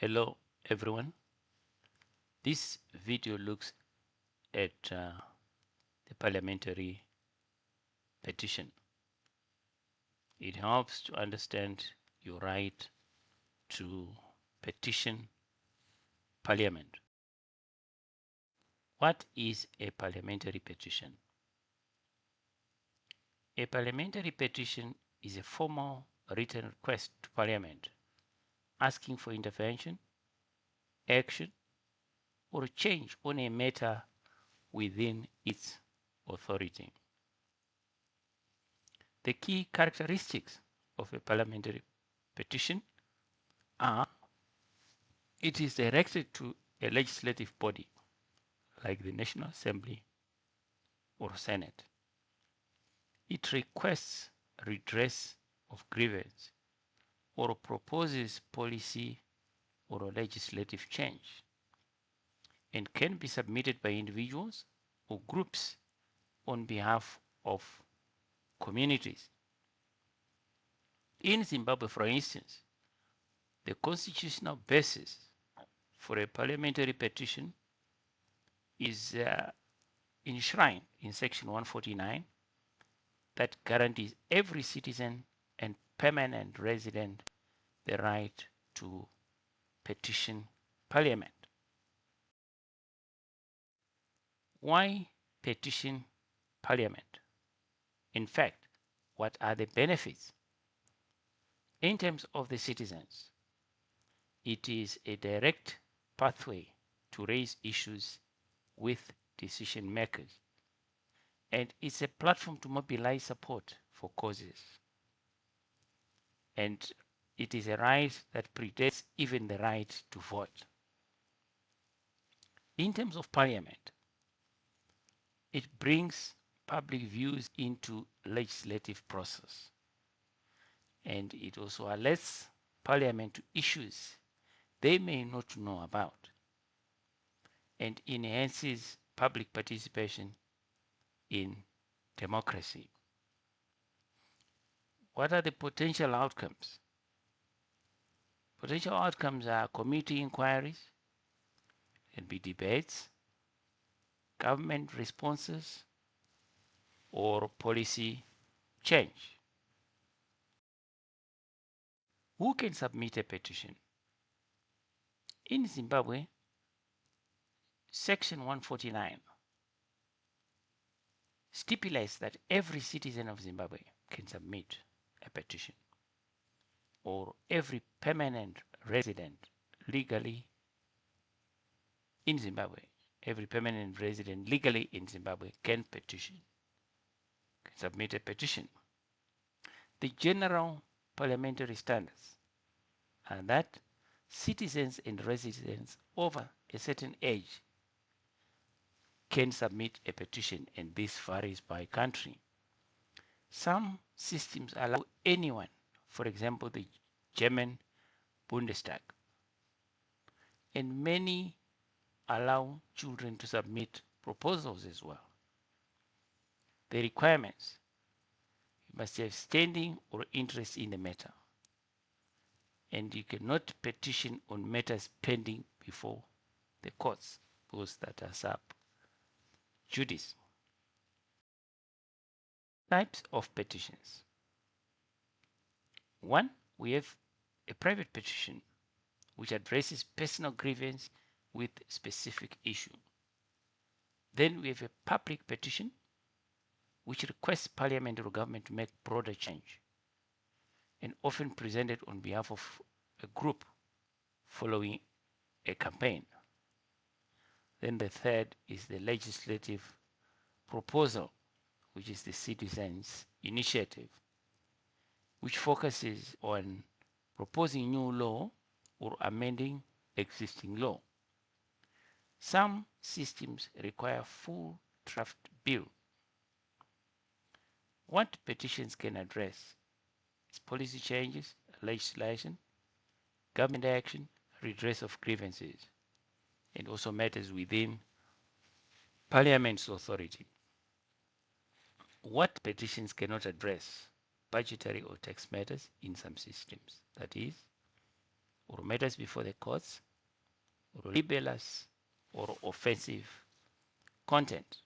Hello everyone. This video looks at the parliamentary petition. It helps to understand your right to petition parliament. What is a parliamentary petition? A parliamentary petition is a formal written request to parliament asking for intervention, action, or change on a matter within its authority. The key characteristics of a parliamentary petition are: it is directed to a legislative body like the National Assembly or Senate. It requests redress of grievance or proposes policy or legislative change, and can be submitted by individuals or groups on behalf of communities. In Zimbabwe, for instance, the constitutional basis for a parliamentary petition is enshrined in Section 149 that guarantees every citizen and permanent resident the right to petition Parliament. Why petition Parliament? In fact, what are the benefits? In terms of the citizens, it is a direct pathway to raise issues with decision makers, and it's a platform to mobilize support for causes. And it is a right that predates even the right to vote. In terms of Parliament, it brings public views into legislative process, and it also alerts Parliament to issues they may not know about, and enhances public participation in democracy. What are the potential outcomes? Potential outcomes are committee inquiries, can be debates, government responses, or policy change. Who can submit a petition? In Zimbabwe, Section 149 stipulates that every citizen of Zimbabwe can submit a petition, or every permanent resident legally in Zimbabwe, every permanent resident legally in Zimbabwe can submit a petition. The general parliamentary standards are that citizens and residents over a certain age can submit a petition, and this varies by country. Some systems allow anyone, for example, the German Bundestag, and many allow children to submit proposals as well. The requirements: you must have standing or interest in the matter, and you cannot petition on matters pending before the courts, those that are sub judice. Types of petitions. 1. We have a private petition, which addresses personal grievance with specific issue. Then we have a public petition, which requests Parliament or government to make broader change, and often presented on behalf of a group following a campaign. Then the third is the legislative proposal, which is the citizens' initiative, which focuses on proposing new law or amending existing law. Some systems require full draft bill. What petitions can address is policy changes, legislation, government action, redress of grievances, and also matters within Parliament's authority. What petitions cannot address? Budgetary or tax matters in some systems. That is, or matters before the courts, or libelous or offensive content.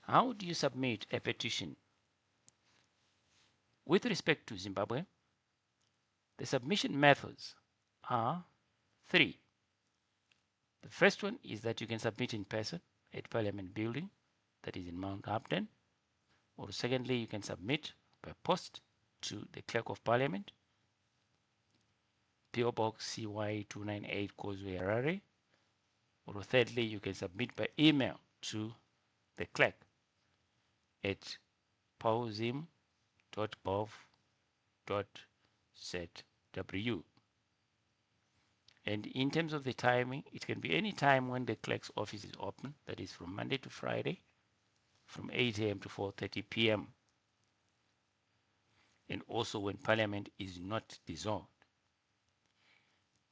How do you submit a petition? With respect to Zimbabwe, the submission methods are three. The first one is that you can submit in person at Parliament Building, that is in Mount Upton, or secondly, you can submit by post to the Clerk of Parliament, PO Box CY 298 Causeway, Harare, or thirdly, you can submit by email to the clerk at pauzim.gov.zw. And in terms of the timing, it can be any time when the clerk's office is open, that is from Monday to Friday, from 8 a.m. to 4:30 p.m. and also when Parliament is not dissolved.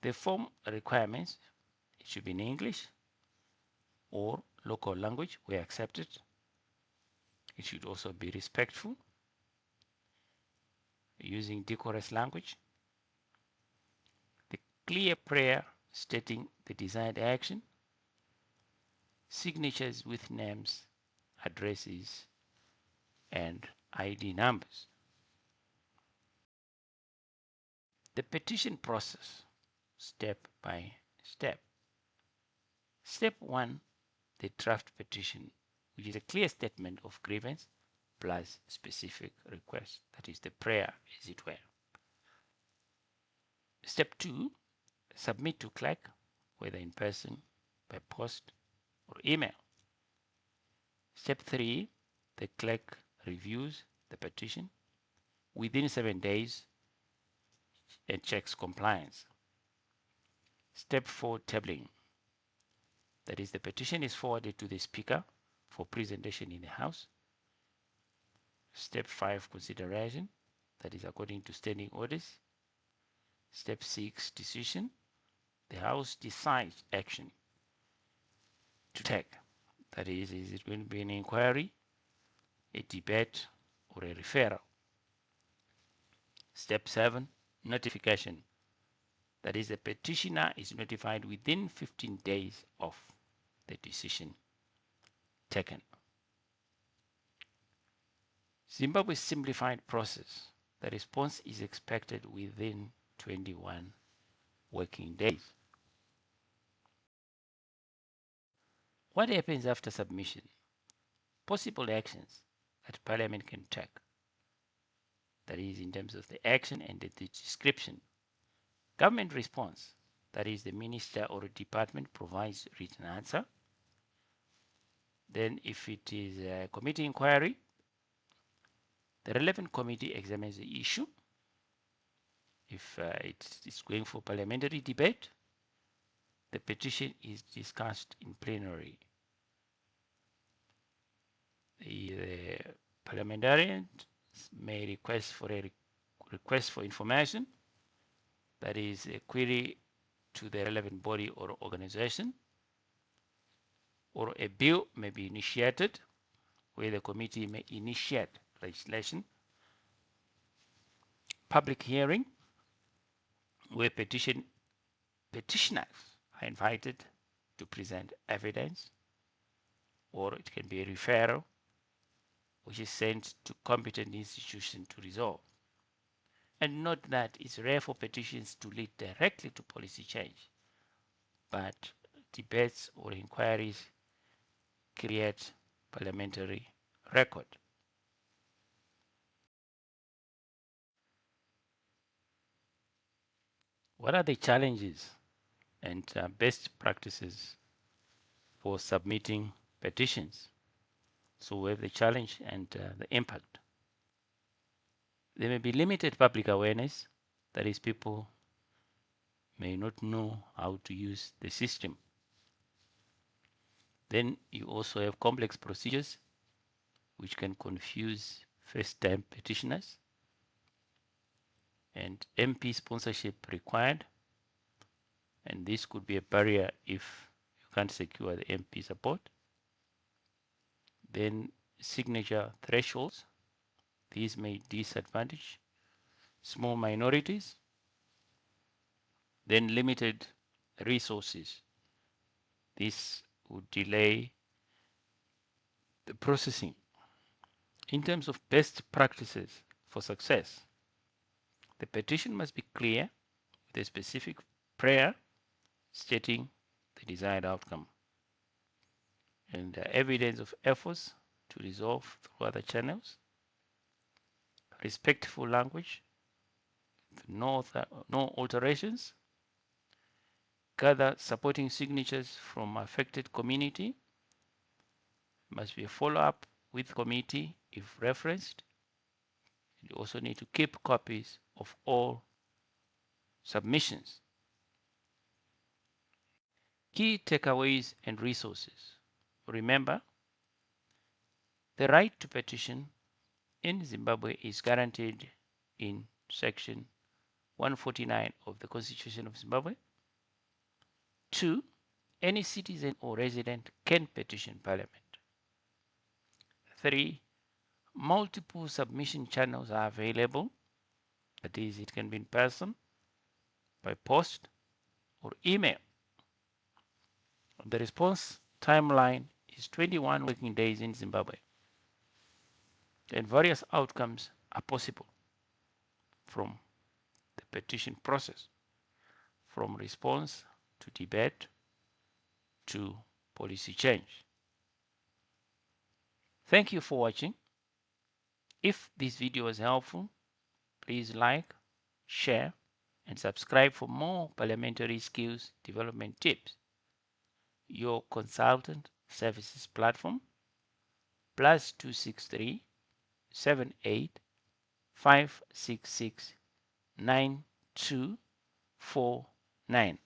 The form requirements, it should be in English or local language where accepted. It should also be respectful, using decorous language. The clear prayer stating the desired action, signatures with names, addresses, and ID numbers. The petition process, step by step. Step 1, the draft petition, which is a clear statement of grievance plus specific request, that is the prayer, as it were. Step 2, submit to clerk, whether in person, by post, or email. Step 3, the clerk reviews the petition within 7 days and checks compliance. Step 4, tabling. That is, the petition is forwarded to the Speaker for presentation in the House. Step 5, consideration. That is according to standing orders. Step 6, decision. The House decides action to take. That is it going to be an inquiry, a debate, or a referral? Step 7, notification. That is, the petitioner is notified within 15 days of the decision taken. Zimbabwe's simplified process. The response is expected within 21 working days. What happens after submission? Possible actions that Parliament can take. That is, in terms of the action and the description. Government response. That is, the minister or department provides written answer. Then if it is a committee inquiry, the relevant committee examines the issue. If it's going for parliamentary debate, the petition is discussed in plenary. The parliamentarians may request for a request for information, that is a query to the relevant body or organization, or a bill may be initiated where the committee may initiate legislation. Public hearing where petitioners are invited to present evidence, or it can be a referral which is sent to competent institution to resolve. And note that it's rare for petitions to lead directly to policy change, but debates or inquiries create parliamentary record. What are the challenges and best practices for submitting petitions? So we have the challenge and the impact. There may be limited public awareness, that is, people may not know how to use the system. Then you also have complex procedures which can confuse first-time petitioners, and MP sponsorship required, and this could be a barrier if you can't secure the MP support. Then signature thresholds, these may disadvantage small minorities then limited resources. This would delay the processing. In terms of best practices for success, the petition must be clear with a specific prayer stating the desired outcome and evidence of efforts to resolve through other channels, respectful language, no alterations, gather supporting signatures from affected community, must be a follow-up with committee if referenced. You also need to keep copies of all submissions. Key takeaways and resources. Remember, the right to petition in Zimbabwe is guaranteed in Section 149 of the Constitution of Zimbabwe. 2. Any citizen or resident can petition Parliament. 3. Multiple submission channels are available. That is, it can be in person, by post, or email. The response timeline is 21 working days in Zimbabwe, and various outcomes are possible from the petition process, from response to debate to policy change. Thank you for watching. If this video was helpful, please like, share, and subscribe for more parliamentary skills development tips. Your consultant services platform, +263 78 566 9249.